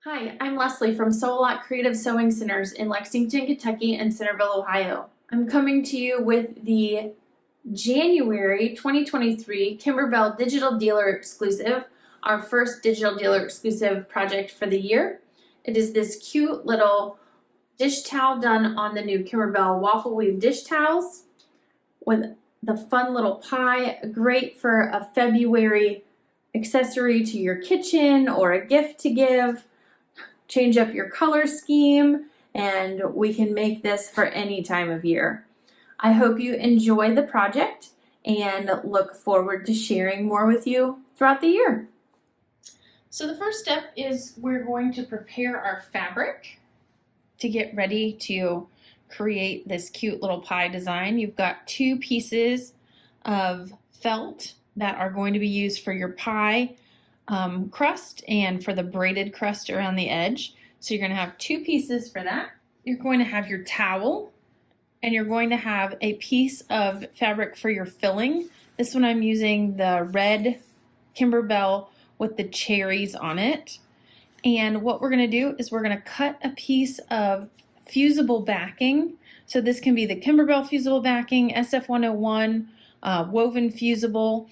Hi, I'm Leslie from Sew A Lot Creative Sewing Centers in Lexington, Kentucky and Centerville, Ohio. I'm coming to you with the January 2023 Kimberbell Digital Dealer Exclusive, our first digital dealer exclusive project for the year. It is this cute little dish towel done on the new Kimberbell waffle weave dish towels with the fun little pie, great for a February accessory to your kitchen or a gift to give. Change up your color scheme, and we can make this for any time of year. I hope you enjoy the project and look forward to sharing more with you throughout the year. So the first step is we're going to prepare our fabric to get ready to create this cute little pie design. You've got 2 pieces of felt that are going to be used for your pie crust and for the braided crust around the edge. So you're going to have 2 pieces for that. You're going to have your towel, and you're going to have a piece of fabric for your filling. This one I'm using the red Kimberbell with the cherries on it. And what we're going to do is we're going to cut a piece of fusible backing. So this can be the Kimberbell fusible backing, SF101, woven fusible,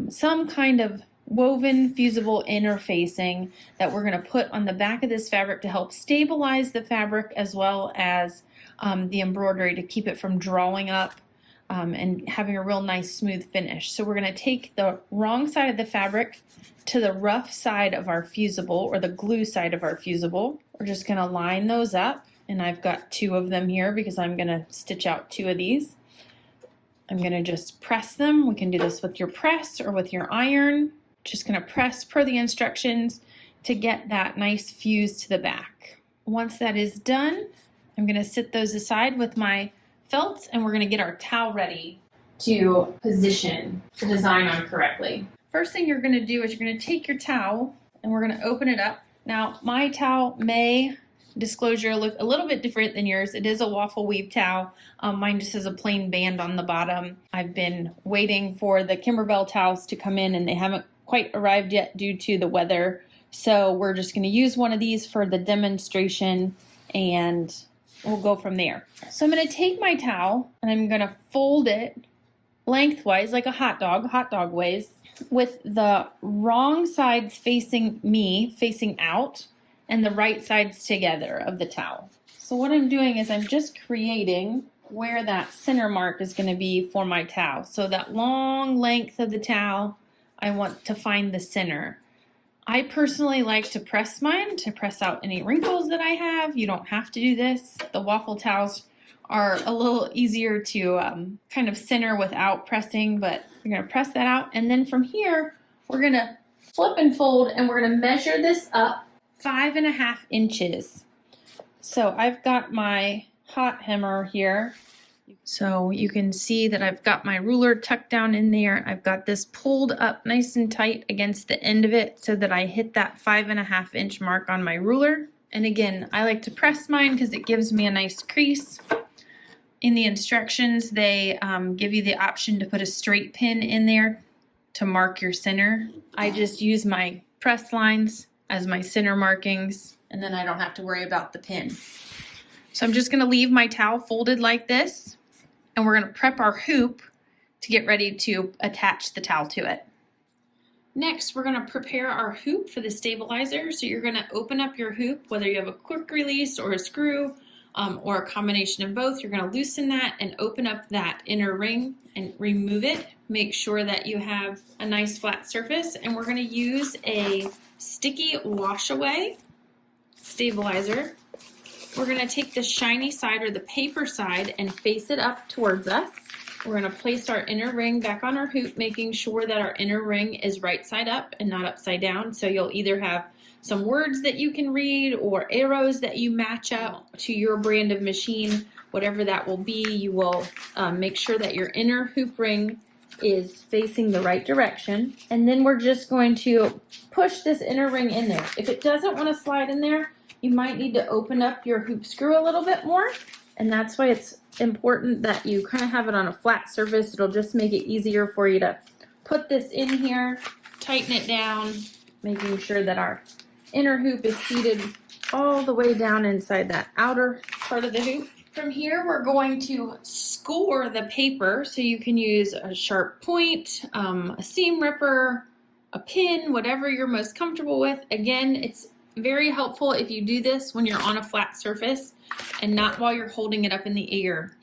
some kind of woven fusible interfacing that we're going to put on the back of this fabric to help stabilize the fabric, as well as the embroidery to keep it from drawing up and having a real nice smooth finish. So we're going to take the wrong side of the fabric to the rough side of our fusible, or the glue side of our fusible. We're just going to line those up, and I've got 2 of them here because I'm going to stitch out 2 of these. I'm going to just press them. We can do this with your press or with your iron. Just going to press per the instructions to get that nice fuse to the back. Once that is done, I'm going to sit those aside with my felts, and we're going to get our towel ready to position the design on correctly. First thing you're going to do is you're going to take your towel and we're going to open it up. Now my towel may, disclosure, look a little bit different than yours. It is a waffle weave towel. Mine just has a plain band on the bottom. I've been waiting for the Kimberbell towels to come in, and they haven't quite arrived yet due to the weather. So we're just going to use one of these for the demonstration, and we'll go from there. So I'm going to take my towel and I'm going to fold it lengthwise like a hot dog ways, with the wrong sides facing me, facing out, and the right sides together of the towel. So what I'm doing is I'm just creating where that center mark is going to be for my towel. So that long length of the towel, I want to find the center. I personally like to press mine to press out any wrinkles that I have. You don't have to do this. The waffle towels are a little easier to kind of center without pressing, but you're going to press that out. And then from here, we're going to flip and fold, and we're going to measure this up 5.5 inches. So I've got my hot hammer here. So you can see that I've got my ruler tucked down in there. I've got this pulled up nice and tight against the end of it so that I hit that 5.5 inch mark on my ruler. And again, I like to press mine because it gives me a nice crease. In the instructions, they give you the option to put a straight pin in there to mark your center. I just use my press lines as my center markings, and then I don't have to worry about the pin. So I'm just going to leave my towel folded like this, and we're going to prep our hoop to get ready to attach the towel to it. Next, we're going to prepare our hoop for the stabilizer. So you're going to open up your hoop, whether you have a quick release or a screw, or a combination of both. You're going to loosen that and open up that inner ring and remove it. Make sure that you have a nice flat surface, and we're going to use a sticky wash away stabilizer. We're going to take the shiny side, or the paper side, and face it up towards us. We're going to place our inner ring back on our hoop, making sure that our inner ring is right side up and not upside down. So you'll either have some words that you can read or arrows that you match up to your brand of machine. Whatever that will be, you will make sure that your inner hoop ring is facing the right direction. And then we're just going to push this inner ring in there. If it doesn't want to slide in there, you might need to open up your hoop screw a little bit more. And that's why it's important that you kind of have it on a flat surface. It'll just make it easier for you to put this in here, tighten it down, making sure that our inner hoop is seated all the way down inside that outer part of the hoop. From here, we're going to score the paper, so you can use a sharp point, a seam ripper, a pin, whatever you're most comfortable with. Again, it's very helpful if you do this when you're on a flat surface and not while you're holding it up in the air.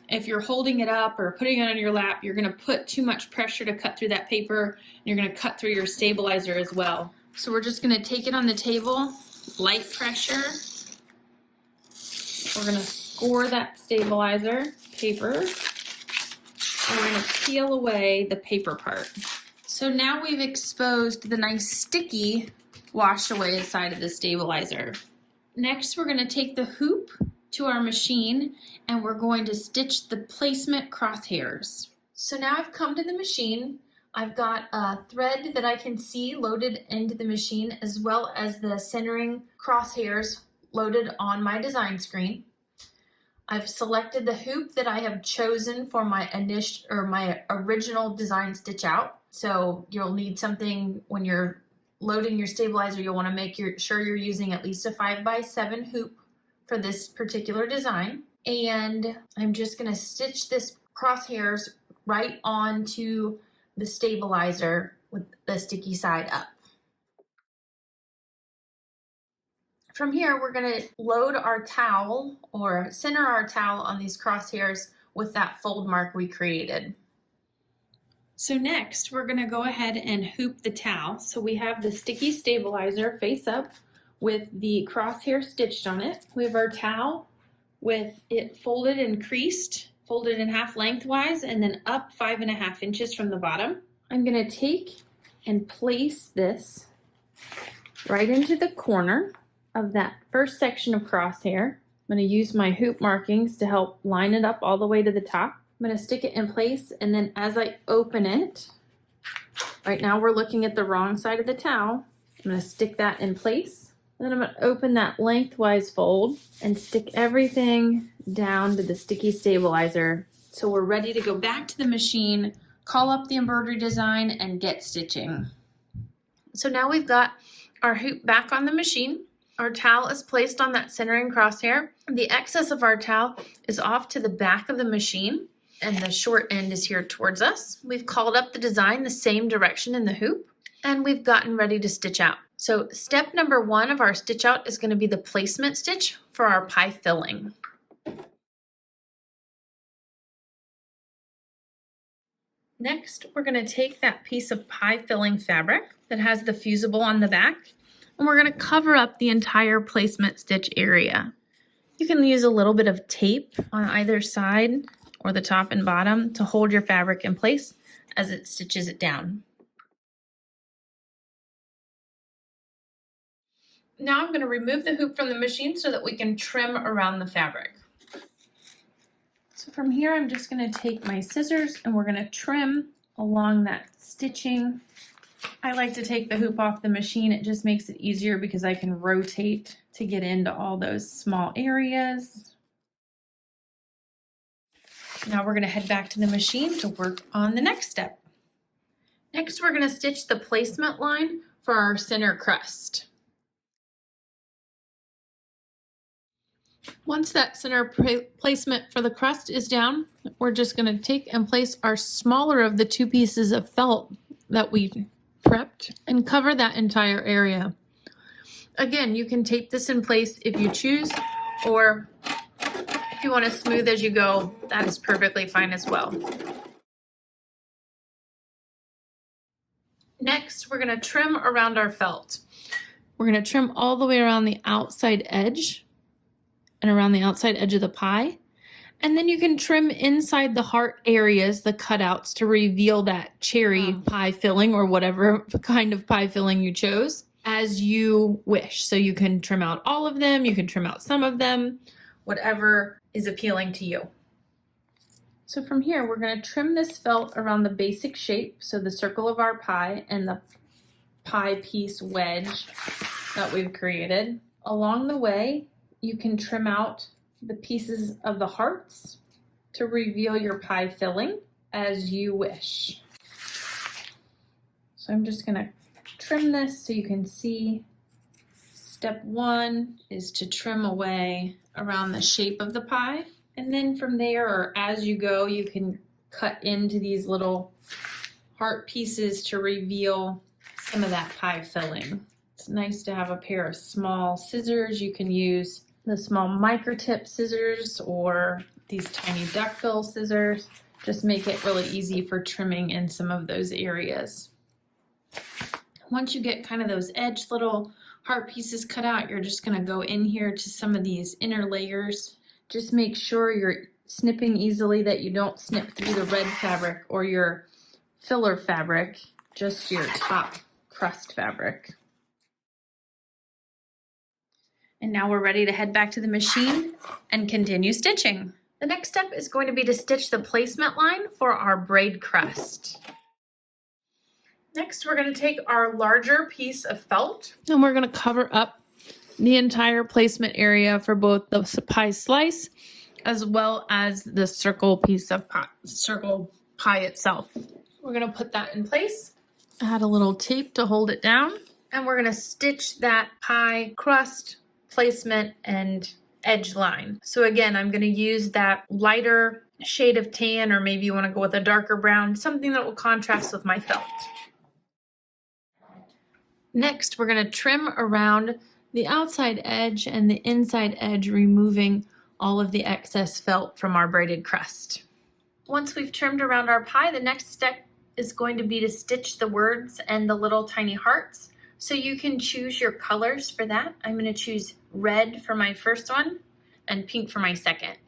If you're holding it up or putting it on your lap, you're going to put too much pressure to cut through that paper, and you're going to cut through your stabilizer as well. So we're just going to take it on the table, light pressure. We're going to score that stabilizer paper, and we're going to peel away the paper part. So now we've exposed the nice sticky wash away side of the stabilizer. Next, we're going to take the hoop to our machine, and we're going to stitch the placement crosshairs. So now I've come to the machine. I've got a thread that I can see loaded into the machine, as well as the centering crosshairs loaded on my design screen. I've selected the hoop that I have chosen for my original design stitch out. So you'll need something when you're loading your stabilizer. You'll want to make sure you're using at least a 5x7 hoop for this particular design. And I'm just going to stitch this crosshairs right onto the stabilizer with the sticky side up. From here, we're going to load our towel or center our towel on these crosshairs with that fold mark we created. So next, we're going to go ahead and hoop the towel. So we have the sticky stabilizer face up with the crosshair stitched on it. We have our towel with it folded and creased, folded in half lengthwise, and then up 5.5 inches from the bottom. I'm going to take and place this right into the corner of that first section of crosshair. I'm going to use my hoop markings to help line it up all the way to the top. I'm going to stick it in place, and then as I open it, right now we're looking at the wrong side of the towel. I'm going to stick that in place. And then I'm going to open that lengthwise fold and stick everything down to the sticky stabilizer. So we're ready to go back to the machine, call up the embroidery design, and get stitching. So now we've got our hoop back on the machine. Our towel is placed on that centering crosshair. The excess of our towel is off to the back of the machine, and the short end is here towards us. We've called up the design the same direction in the hoop, and we've gotten ready to stitch out. So step number 1 of our stitch out is going to be the placement stitch for our pie filling. Next, we're going to take that piece of pie filling fabric that has the fusible on the back, and we're going to cover up the entire placement stitch area. You can use a little bit of tape on either side or the top and bottom to hold your fabric in place as it stitches it down. Now I'm going to remove the hoop from the machine so that we can trim around the fabric. So from here, I'm just going to take my scissors and we're going to trim along that stitching. I like to take the hoop off the machine. It just makes it easier because I can rotate to get into all those small areas. Now we're going to head back to the machine to work on the next step. Next, we're going to stitch the placement line for our center crust. Once that center placement for the crust is down, we're just going to take and place our smaller of the 2 pieces of felt that we prepped and cover that entire area. Again, you can tape this in place if you choose, or if you want to smooth as you go, that is perfectly fine as well. Next, we're going to trim around our felt. We're going to trim all the way around the outside edge and around the outside edge of the pie. And then you can trim inside the heart areas, the cutouts, to reveal that cherry pie filling or whatever kind of pie filling you chose as you wish. So you can trim out all of them, you can trim out some of them, whatever is appealing to you. So from here, we're going to trim this felt around the basic shape, so the circle of our pie and the pie piece wedge that we've created. Along the way, you can trim out the pieces of the hearts to reveal your pie filling as you wish. So I'm just going to trim this so you can see Step 1 is to trim away around the shape of the pie. And then from there, or as you go, you can cut into these little heart pieces to reveal some of that pie filling. It's nice to have a pair of small scissors. You can use the small micro tip scissors or these tiny duckbill scissors. Just make it really easy for trimming in some of those areas. Once you get kind of those edge little heart pieces cut out, you're just going to go in here to some of these inner layers. Just make sure you're snipping easily, that you don't snip through the red fabric or your filler fabric, just your top crust fabric. And now we're ready to head back to the machine and continue stitching. The next step is going to be to stitch the placement line for our braid crust. Next, we're going to take our larger piece of felt. And we're going to cover up the entire placement area for both the pie slice as well as the circle piece of pie, circle pie itself. We're going to put that in place. Add a little tape to hold it down. And we're going to stitch that pie crust placement and edge line. So again, I'm going to use that lighter shade of tan, or maybe you want to go with a darker brown, something that will contrast with my felt. Next, we're going to trim around the outside edge and the inside edge, removing all of the excess felt from our braided crust. Once we've trimmed around our pie, the next step is going to be to stitch the words and the little tiny hearts. So you can choose your colors for that. I'm going to choose red for my first one and pink for my second.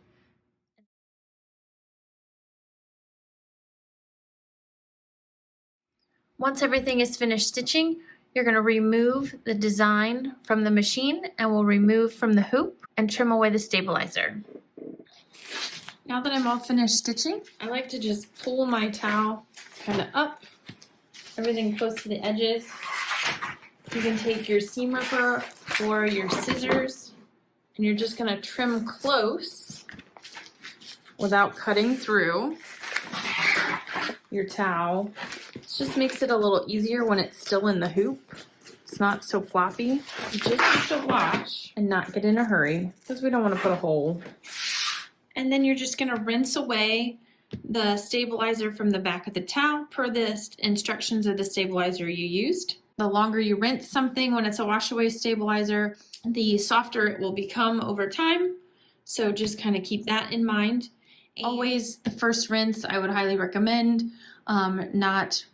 Once everything is finished stitching, you're going to remove the design from the machine, and we'll remove from the hoop and trim away the stabilizer. Now that I'm all finished stitching, I like to just pull my towel kind of up, everything close to the edges. You can take your seam ripper or your scissors, and you're just going to trim close without cutting through your towel. It just makes it a little easier when it's still in the hoop. It's not so floppy. You just have to watch and not get in a hurry because we don't want to put a hole. And then you're just going to rinse away the stabilizer from the back of the towel per the instructions of the stabilizer you used. The longer you rinse something when it's a wash away stabilizer, the softer it will become over time. So just kind of keep that in mind. Always the first rinse, I would highly recommend not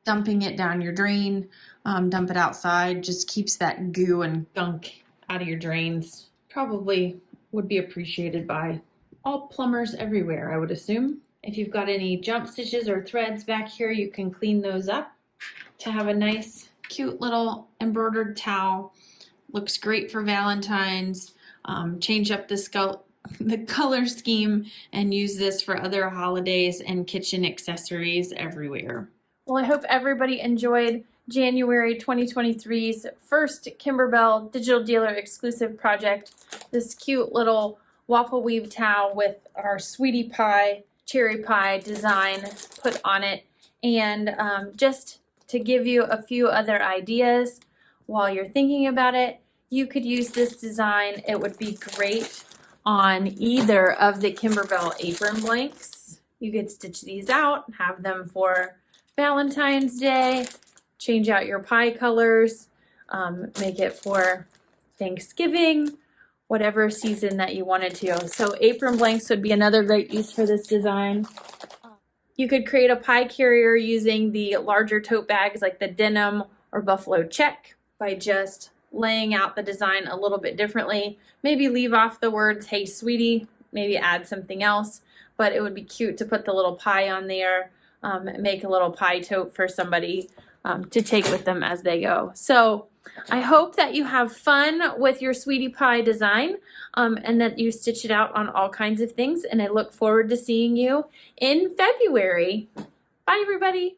dumping it down your drain. Dump it outside. Just keeps that goo and gunk out of your drains. Probably would be appreciated by all plumbers everywhere, I would assume. If you've got any jump stitches or threads back here, you can clean those up to have a nice, cute little embroidered towel. Looks great for Valentine's. Change up the color scheme and use this for other holidays and kitchen accessories everywhere. Well, I hope everybody enjoyed January 2023's first Kimberbell Digital Dealer exclusive project. This cute little waffle weave towel with our sweetie pie, cherry pie design put on it. And just to give you a few other ideas while you're thinking about it, you could use this design. It would be great on either of the Kimberbell apron blanks. You could stitch these out, have them for Valentine's Day, change out your pie colors, make it for Thanksgiving, whatever season that you wanted to. So apron blanks would be another great use for this design. You could create a pie carrier using the larger tote bags like the denim or buffalo check by just laying out the design a little bit differently. Maybe leave off the words, "Hey sweetie," maybe add something else, but it would be cute to put the little pie on there, make a little pie tote for somebody to take with them as they go. So I hope that you have fun with your sweetie pie design and that you stitch it out on all kinds of things, and I look forward to seeing you in February. Bye everybody.